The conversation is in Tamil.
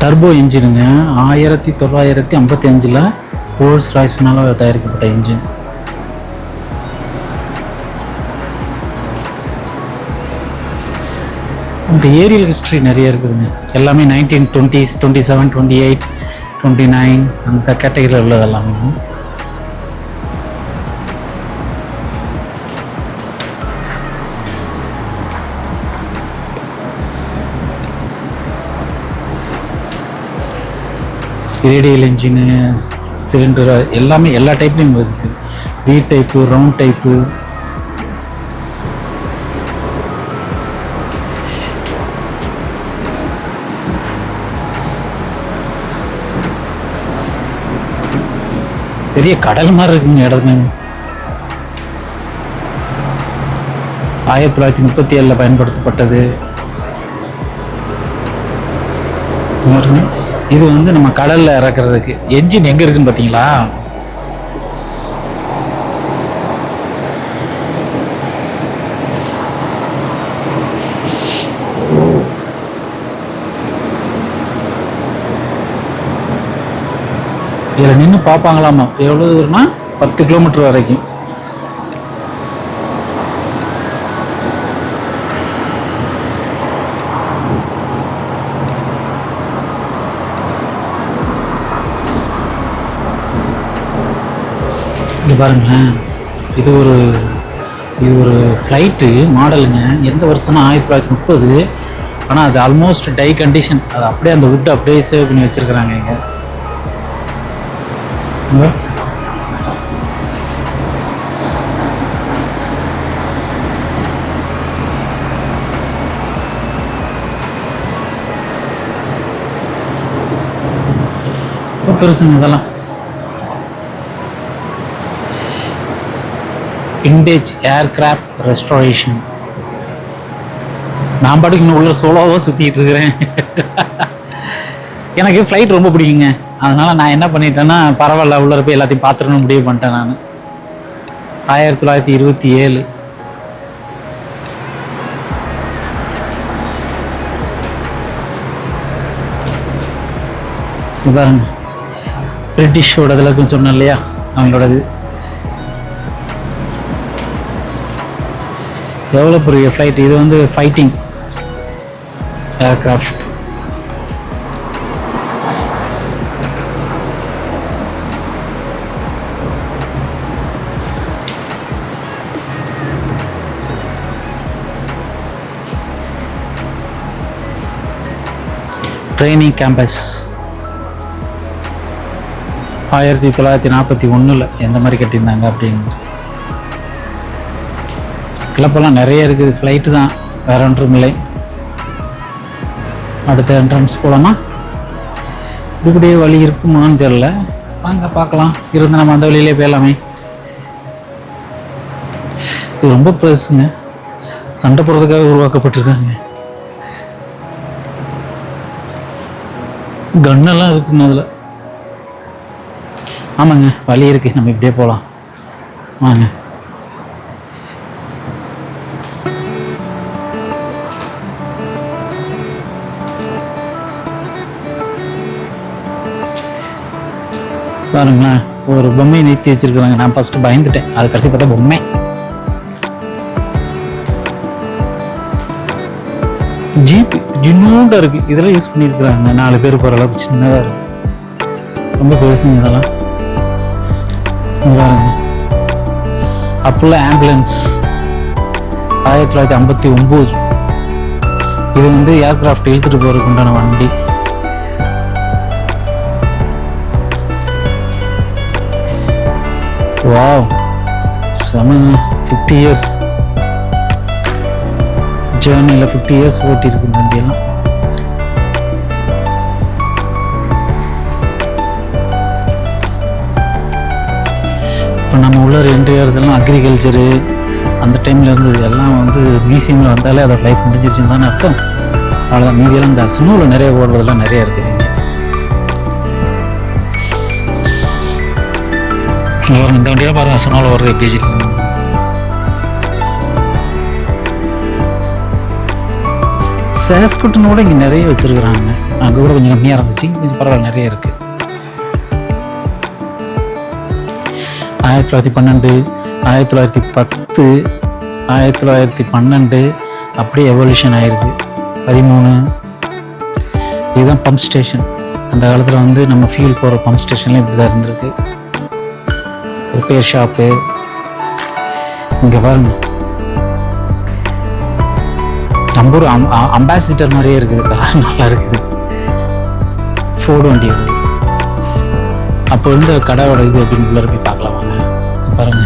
டர்போ இன்ஜினுங்க. 1955 ரோல்ஸ் ராய்ஸ்னால தயாரிக்கப்பட்ட இன்ஜின். இந்த ஏரியல் ஹிஸ்ட்ரி நிறைய இருக்குதுங்க. எல்லாமே 1920s, 27, 28, 29 அந்த கேட்டகரியில் உள்ளது எல்லாமே. ரேடியல் இன்ஜினு, சிலிண்டர் எல்லாமே எல்லா டைப்லையும் இருக்குது. V type, round type. பெரிய கடல் மாதிரி இருக்குங்க இடமே. 1937 பயன்படுத்தப்பட்டது. இது வந்து நம்ம கடல்ல இறக்குறதுக்கு. என்ஜின் எங்க இருக்குன்னு பாத்தீங்களா? இதுல நின்று பார்ப்பாங்களாமா. எவ்வளவு தூரம்னா 10 கிலோமீட்டர் வரைக்கும். இங்கே பாருங்களேன், இது ஒரு ஃப்ளைட்டு மாடலுங்க. எந்த வருஷம்னா 1930. ஆனால் அது ஆல்மோஸ்ட் டை கண்டிஷன். அது அப்படியே அந்த வுட் அப்படியே சேவ் பண்ணி வச்சுருக்குறாங்க இங்கே. பெருசுங்க இதெல்லாம். Vintage aircraft restoration. நான் பாட்டுக்கு இன்னும் உள்ள சோலோவாக சுற்றிட்டு இருக்கிறேன். எனக்கு ஃப்ளைட் ரொம்ப பிடிக்குங்க. அதனால நான் என்ன பண்ணிட்டேன்னா, பரவாயில்ல உள்ள போய் எல்லாத்தையும் பார்த்துடணும் முடிவு பண்ணிட்டேன் நான். 1927 பாருங்க. பிரிட்டிஷோட இதில் இருக்குன்னு சொன்னேன் இல்லையா, அவங்களோடது. எவ்வளோ பெரிய ஃப்ளைட் இது. வந்து ஃபைட்டிங் ஏர்கிராஃப்ட். ட்ரைனிங் கேம்பஸ் 1941 எந்த மாதிரி கட்டியிருந்தாங்க அப்படின்னு. கிளப்பெல்லாம் நிறைய இருக்குது. ஃப்ளைட்டு தான், வேற ஒன்றும் இல்லை. அடுத்த என்ட்ரன்ஸ் போகலாமா? இப்படியே வழி இருக்குமான்னு தெரியல. வாங்க பார்க்கலாம். இருந்து நம்ம அந்த வழியிலே போயலாமே. இது ரொம்ப பெருசுங்க. சண்டை போடுறதுக்காக உருவாக்கப்பட்டிருக்காங்க. கன்னெல்லாம் இருக்குங்க அதில். ஆமாங்க, வழி இருக்கு. நம்ம இப்படியே போகலாம் வாங்க. பாருங்களேன், ஒரு பொம்மையை நிறுத்தி வச்சிருக்கிறாங்க. நான் ஃபர்ஸ்ட் பயந்துட்டேன், அது கடைசி பார்த்தா பொம்மை. ஜீப் ஜின்னூண்டா இருக்கு. இதெல்லாம் யூஸ் பண்ணியிருக்கிறாங்க. 4 பேர் போகிற அளவுக்கு சின்னதாக இருக்கு. ரொம்ப பெருசுங்க இதெல்லாம். பாருங்க, அப்போல்ல ஆம்புலன்ஸ் 1959. இது வந்து ஏர்கிராஃப்ட் இழுத்துட்டு போறதுக்கு உண்டான வண்டி. வாவ், செமங்க. 50 இயர்ஸ் ஜேர்னியில் 50 இயர்ஸ் ஓட்டியிருக்கு வண்டியெல்லாம். இப்போ நம்ம உள்ள என்ட்ரி ஆகிறதெல்லாம் அக்ரிகல்ச்சரு அந்த டைமில் இருந்தது. எல்லாம் வந்து மியூசியமில் வந்தாலே அதோட லைஃப் முடிஞ்சிருச்சுன்னு தானே அர்த்தம். அவ்வளோதான். மீதியெல்லாம் இந்த ஸ்னோவில் நிறைய ஓடுறதெல்லாம் நிறைய இருக்குது. இந்த வண்டியெல்லாம் பாருங்கள், ஸ்னோவில் ஓடுறது எப்படி இருக்கு. சேஸ்குட்டுன்னு கூட இங்கே நிறைய வச்சுருக்குறாங்க. அங்கே கூட கொஞ்சம் கம்மியாக இருந்துச்சு, கொஞ்சம் பரவாயில்ல நிறைய இருக்குது. 1912, 1910, 1912 அப்படியே எவல்யூஷன் ஆயிருக்கு. 13 இதுதான் பம்ப் ஸ்டேஷன். அந்த காலத்தில் வந்து நம்ம ஃபியூல் போகிற பம்ப் ஸ்டேஷன்லாம் இப்படி தான் இருந்திருக்கு. ரிப்பேர் ஷாப்பு இங்கே பாருங்க. நம்ம ஒரு அம்பாசிடர் மாதிரியே இருக்குது, கார் நல்லா இருக்குது. ஃபோர்டு வண்டி இருக்குது. அப்போ இருந்த கடையோட இது அப்படின்னு போய் பார்க்கலாம் வாங்க. பாருங்க.